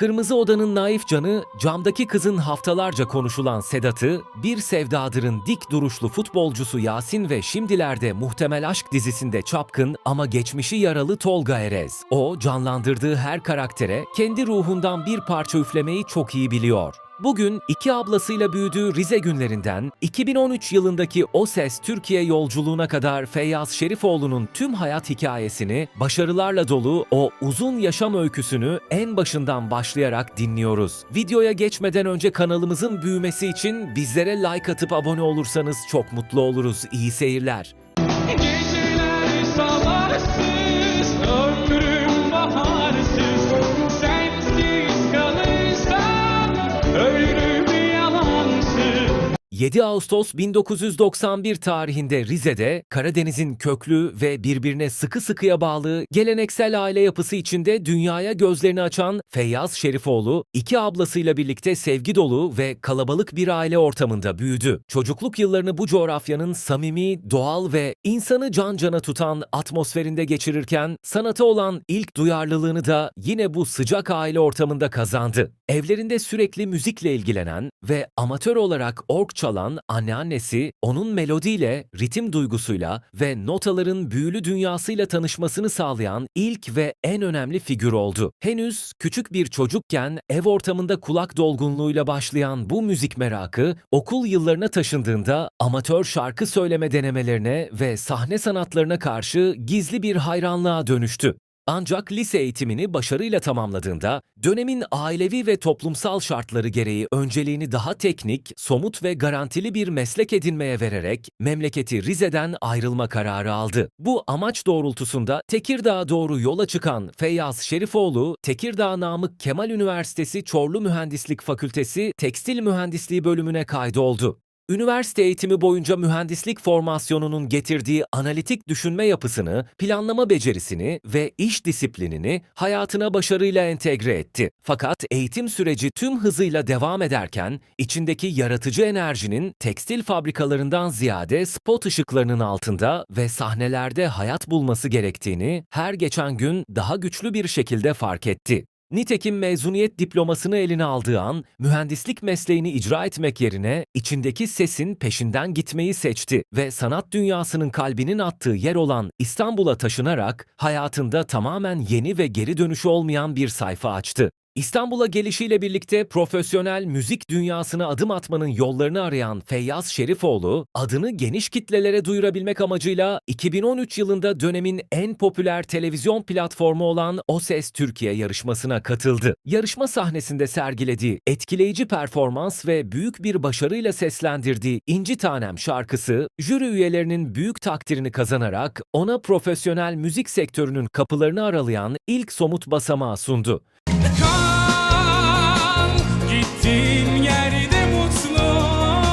Kırmızı Oda'nın naif canı, camdaki kızın haftalarca konuşulan Sedat'ı, Bir Sevdadır'ın dik duruşlu futbolcusu Yasin ve şimdilerde Muhtemel Aşk dizisinde çapkın ama geçmişi yaralı Tolga Erez. O, canlandırdığı her karaktere kendi ruhundan bir parça üflemeyi çok iyi biliyor. Bugün iki ablasıyla büyüdüğü Rize günlerinden 2013 yılındaki O Ses Türkiye yolculuğuna kadar Feyyaz Şerifoğlu'nun tüm hayat hikayesini, başarılarla dolu o uzun yaşam öyküsünü en başından başlayarak dinliyoruz. Videoya geçmeden önce kanalımızın büyümesi için bizlere like atıp abone olursanız çok mutlu oluruz. İyi seyirler. Geceler sabahsız, ömrüm baharsız, sensiz kalırsam ölürüm yalansız. 7 Ağustos 1991 tarihinde Rize'de, Karadeniz'in köklü ve birbirine sıkı sıkıya bağlı geleneksel aile yapısı içinde dünyaya gözlerini açan Feyyaz Şerifoğlu, iki ablasıyla birlikte sevgi dolu ve kalabalık bir aile ortamında büyüdü. Çocukluk yıllarını bu coğrafyanın samimi, doğal ve insanı can cana tutan atmosferinde geçirirken, sanata olan ilk duyarlılığını da yine bu sıcak aile ortamında kazandı. Evlerinde sürekli müzikle ilgilenen ve amatör olarak org çalan anneannesi, onun melodiyle, ritim duygusuyla ve notaların büyülü dünyasıyla tanışmasını sağlayan ilk ve en önemli figür oldu. Henüz küçük bir çocukken ev ortamında kulak dolgunluğuyla başlayan bu müzik merakı, okul yıllarına taşındığında amatör şarkı söyleme denemelerine ve sahne sanatlarına karşı gizli bir hayranlığa dönüştü. Ancak lise eğitimini başarıyla tamamladığında, dönemin ailevi ve toplumsal şartları gereği önceliğini daha teknik, somut ve garantili bir meslek edinmeye vererek memleketi Rize'den ayrılma kararı aldı. Bu amaç doğrultusunda Tekirdağ'a doğru yola çıkan Feyyaz Şerifoğlu, Tekirdağ Namık Kemal Üniversitesi Çorlu Mühendislik Fakültesi Tekstil Mühendisliği bölümüne kaydoldu. Üniversite eğitimi boyunca mühendislik formasyonunun getirdiği analitik düşünme yapısını, planlama becerisini ve iş disiplinini hayatına başarıyla entegre etti. Fakat eğitim süreci tüm hızıyla devam ederken, içindeki yaratıcı enerjinin tekstil fabrikalarından ziyade spot ışıklarının altında ve sahnelerde hayat bulması gerektiğini her geçen gün daha güçlü bir şekilde fark etti. Nitekim mezuniyet diplomasını eline aldığı an, mühendislik mesleğini icra etmek yerine içindeki sesin peşinden gitmeyi seçti ve sanat dünyasının kalbinin attığı yer olan İstanbul'a taşınarak hayatında tamamen yeni ve geri dönüşü olmayan bir sayfa açtı. İstanbul'a gelişiyle birlikte profesyonel müzik dünyasına adım atmanın yollarını arayan Feyyaz Şerifoğlu, adını geniş kitlelere duyurabilmek amacıyla 2013 yılında dönemin en popüler televizyon platformu olan O Ses Türkiye yarışmasına katıldı. Yarışma sahnesinde sergilediği etkileyici performans ve büyük bir başarıyla seslendirdiği İnci Tanem şarkısı, jüri üyelerinin büyük takdirini kazanarak ona profesyonel müzik sektörünün kapılarını aralayan ilk somut basamağı sundu. Kal, gittiğin yerde mutlu ol.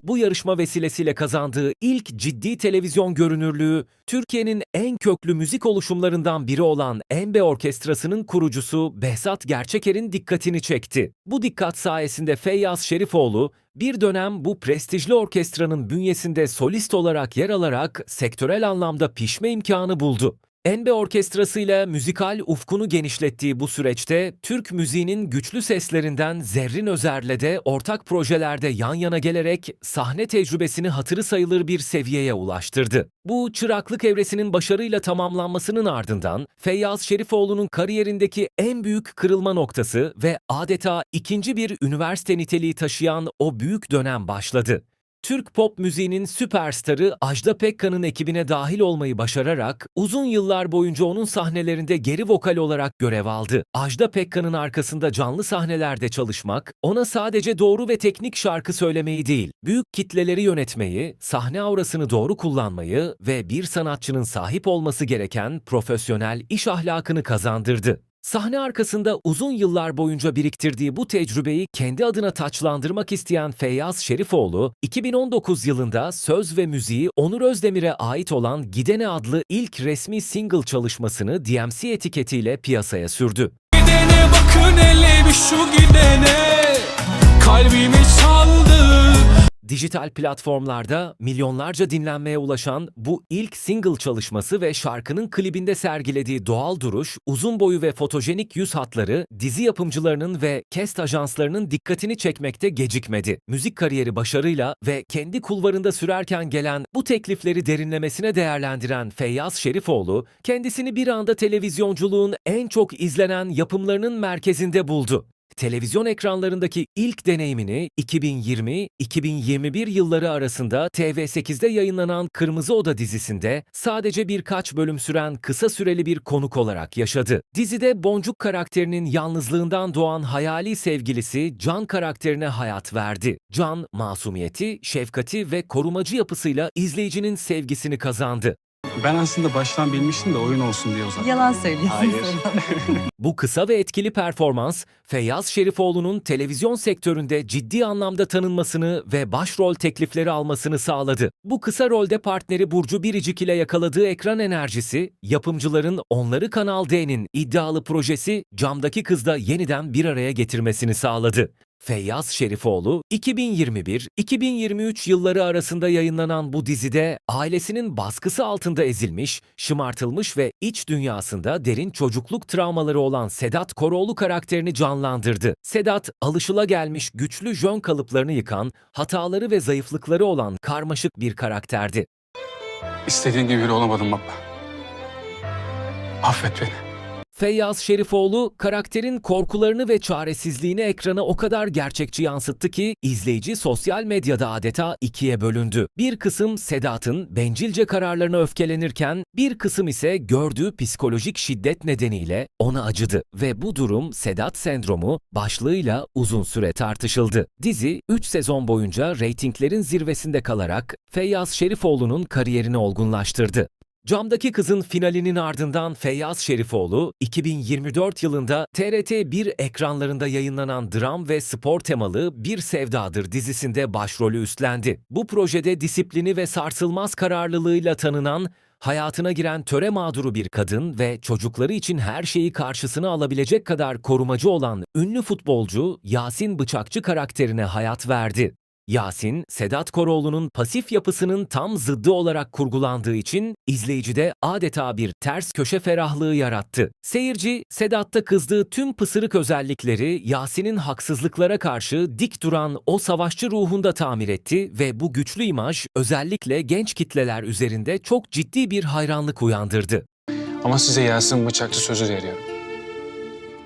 Bu yarışma vesilesiyle kazandığı ilk ciddi televizyon görünürlüğü, Türkiye'nin en köklü müzik oluşumlarından biri olan Embe Orkestrası'nın kurucusu Behzat Gerçeker'in dikkatini çekti. Bu dikkat sayesinde Feyyaz Şerifoğlu, bir dönem bu prestijli orkestranın bünyesinde solist olarak yer alarak sektörel anlamda pişme imkanı buldu. Embe Orkestrası'yla müzikal ufkunu genişlettiği bu süreçte Türk müziğinin güçlü seslerinden Zerrin Özer'le de ortak projelerde yan yana gelerek sahne tecrübesini hatırı sayılır bir seviyeye ulaştırdı. Bu çıraklık evresinin başarıyla tamamlanmasının ardından Feyyaz Şerifoğlu'nun kariyerindeki en büyük kırılma noktası ve adeta ikinci bir üniversite niteliği taşıyan o büyük dönem başladı. Türk pop müziğinin süperstarı Ajda Pekkan'ın ekibine dahil olmayı başararak uzun yıllar boyunca onun sahnelerinde geri vokal olarak görev aldı. Ajda Pekkan'ın arkasında canlı sahnelerde çalışmak, ona sadece doğru ve teknik şarkı söylemeyi değil, büyük kitleleri yönetmeyi, sahne aurasını doğru kullanmayı ve bir sanatçının sahip olması gereken profesyonel iş ahlakını kazandırdı. Sahne arkasında uzun yıllar boyunca biriktirdiği bu tecrübeyi kendi adına taçlandırmak isteyen Feyyaz Şerifoğlu, 2019 yılında söz ve müziği Onur Özdemir'e ait olan Gidene adlı ilk resmi single çalışmasını DMC etiketiyle piyasaya sürdü. Gidene bakın hele bir şu gidene, kalbimi çaldı. Dijital platformlarda milyonlarca dinlenmeye ulaşan bu ilk single çalışması ve şarkının klibinde sergilediği doğal duruş, uzun boyu ve fotojenik yüz hatları dizi yapımcılarının ve cast ajanslarının dikkatini çekmekte gecikmedi. Müzik kariyeri başarıyla ve kendi kulvarında sürerken gelen bu teklifleri derinlemesine değerlendiren Feyyaz Şerifoğlu, kendisini bir anda televizyonculuğun en çok izlenen yapımlarının merkezinde buldu. Televizyon ekranlarındaki ilk deneyimini 2020-2021 yılları arasında TV8'de yayınlanan Kırmızı Oda dizisinde sadece birkaç bölüm süren kısa süreli bir konuk olarak yaşadı. Dizide Boncuk karakterinin yalnızlığından doğan hayali sevgilisi Can karakterine hayat verdi. Can, masumiyeti, şefkati ve korumacı yapısıyla izleyicinin sevgisini kazandı. Ben aslında baştan bilmiştim de oyun olsun diye uzattım. Yalan söylüyorsun. Hayır. Bu kısa ve etkili performans, Feyyaz Şerifoğlu'nun televizyon sektöründe ciddi anlamda tanınmasını ve başrol teklifleri almasını sağladı. Bu kısa rolde partneri Burcu Biricik ile yakaladığı ekran enerjisi, yapımcıların onları Kanal D'nin iddialı projesi Camdaki Kız'da yeniden bir araya getirmesini sağladı. Feyyaz Şerifoğlu, 2021-2023 yılları arasında yayınlanan bu dizide ailesinin baskısı altında ezilmiş, şımartılmış ve iç dünyasında derin çocukluk travmaları olan Sedat Koroğlu karakterini canlandırdı. Sedat, alışılagelmiş güçlü jön kalıplarını yıkan, hataları ve zayıflıkları olan karmaşık bir karakterdi. İstediğin gibi biri olamadım baba. Affet beni. Feyyaz Şerifoğlu, karakterin korkularını ve çaresizliğini ekrana o kadar gerçekçi yansıttı ki izleyici sosyal medyada adeta ikiye bölündü. Bir kısım Sedat'ın bencilce kararlarına öfkelenirken, bir kısım ise gördüğü psikolojik şiddet nedeniyle ona acıdı ve bu durum Sedat sendromu başlığıyla uzun süre tartışıldı. Dizi 3 sezon boyunca reytinglerin zirvesinde kalarak Feyyaz Şerifoğlu'nun kariyerini olgunlaştırdı. Camdaki Kız'ın finalinin ardından Feyyaz Şerifoğlu, 2024 yılında TRT1 ekranlarında yayınlanan dram ve spor temalı Bir Sevdadır dizisinde başrolü üstlendi. Bu projede disiplini ve sarsılmaz kararlılığıyla tanınan, hayatına giren töre mağduru bir kadın ve çocukları için her şeyi karşısına alabilecek kadar korumacı olan ünlü futbolcu Yasin Bıçakçı karakterine hayat verdi. Yasin, Sedat Koroğlu'nun pasif yapısının tam zıddı olarak kurgulandığı için izleyicide adeta bir ters köşe ferahlığı yarattı. Seyirci, Sedat'ta kızdığı tüm pısırık özellikleri Yasin'in haksızlıklara karşı dik duran o savaşçı ruhunda tamir etti ve bu güçlü imaj özellikle genç kitleler üzerinde çok ciddi bir hayranlık uyandırdı. Ama size Yasin Bıçakçı sözü veriyorum.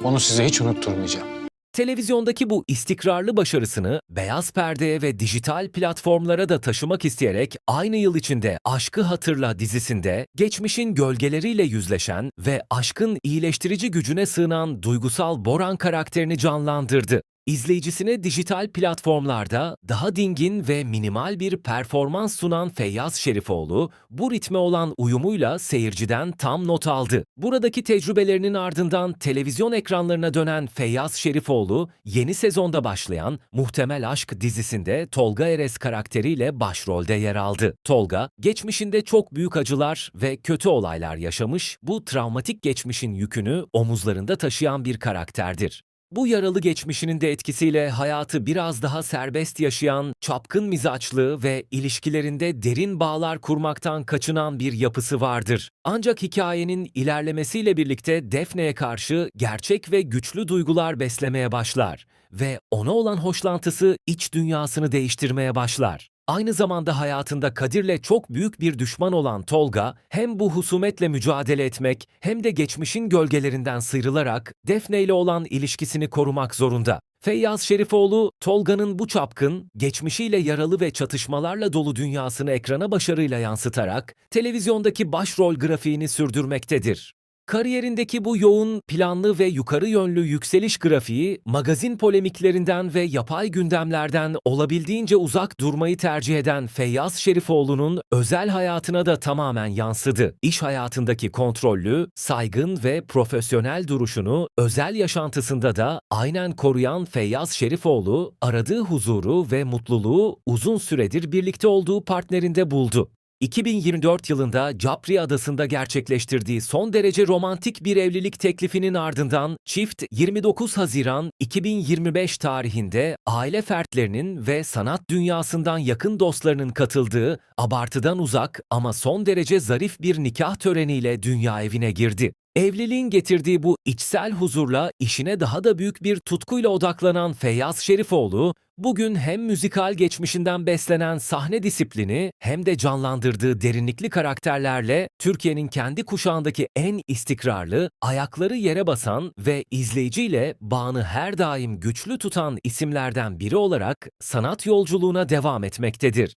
Onu size hiç unutturmayacağım. Televizyondaki bu istikrarlı başarısını beyaz perdeye ve dijital platformlara da taşımak isteyerek aynı yıl içinde Aşkı Hatırla dizisinde geçmişin gölgeleriyle yüzleşen ve aşkın iyileştirici gücüne sığınan duygusal Boran karakterini canlandırdı. İzleyicisine dijital platformlarda daha dingin ve minimal bir performans sunan Feyyaz Şerifoğlu, bu ritme olan uyumuyla seyirciden tam not aldı. Buradaki tecrübelerinin ardından televizyon ekranlarına dönen Feyyaz Şerifoğlu, yeni sezonda başlayan Muhtemel Aşk dizisinde Tolga Eres karakteriyle başrolde yer aldı. Tolga, geçmişinde çok büyük acılar ve kötü olaylar yaşamış, bu travmatik geçmişin yükünü omuzlarında taşıyan bir karakterdir. Bu yaralı geçmişinin de etkisiyle hayatı biraz daha serbest yaşayan, çapkın mizaçlı ve ilişkilerinde derin bağlar kurmaktan kaçınan bir yapısı vardır. Ancak hikayenin ilerlemesiyle birlikte Defne'ye karşı gerçek ve güçlü duygular beslemeye başlar ve ona olan hoşlantısı iç dünyasını değiştirmeye başlar. Aynı zamanda hayatında Kadir'le çok büyük bir düşman olan Tolga, hem bu husumetle mücadele etmek hem de geçmişin gölgelerinden sıyrılarak Defne ile olan ilişkisini korumak zorunda. Feyyaz Şerifoğlu, Tolga'nın bu çapkın, geçmişiyle yaralı ve çatışmalarla dolu dünyasını ekrana başarıyla yansıtarak televizyondaki başrol grafiğini sürdürmektedir. Kariyerindeki bu yoğun, planlı ve yukarı yönlü yükseliş grafiği, magazin polemiklerinden ve yapay gündemlerden olabildiğince uzak durmayı tercih eden Feyyaz Şerifoğlu'nun özel hayatına da tamamen yansıdı. İş hayatındaki kontrollü, saygın ve profesyonel duruşunu özel yaşantısında da aynen koruyan Feyyaz Şerifoğlu, aradığı huzuru ve mutluluğu uzun süredir birlikte olduğu partnerinde buldu. 2024 yılında Capri Adası'nda gerçekleştirdiği son derece romantik bir evlilik teklifinin ardından çift 29 Haziran 2025 tarihinde aile fertlerinin ve sanat dünyasından yakın dostlarının katıldığı abartıdan uzak ama son derece zarif bir nikah töreniyle dünya evine girdi. Evliliğin getirdiği bu içsel huzurla işine daha da büyük bir tutkuyla odaklanan Feyyaz Şerifoğlu, bugün hem müzikal geçmişinden beslenen sahne disiplini hem de canlandırdığı derinlikli karakterlerle Türkiye'nin kendi kuşağındaki en istikrarlı, ayakları yere basan ve izleyiciyle bağını her daim güçlü tutan isimlerden biri olarak sanat yolculuğuna devam etmektedir.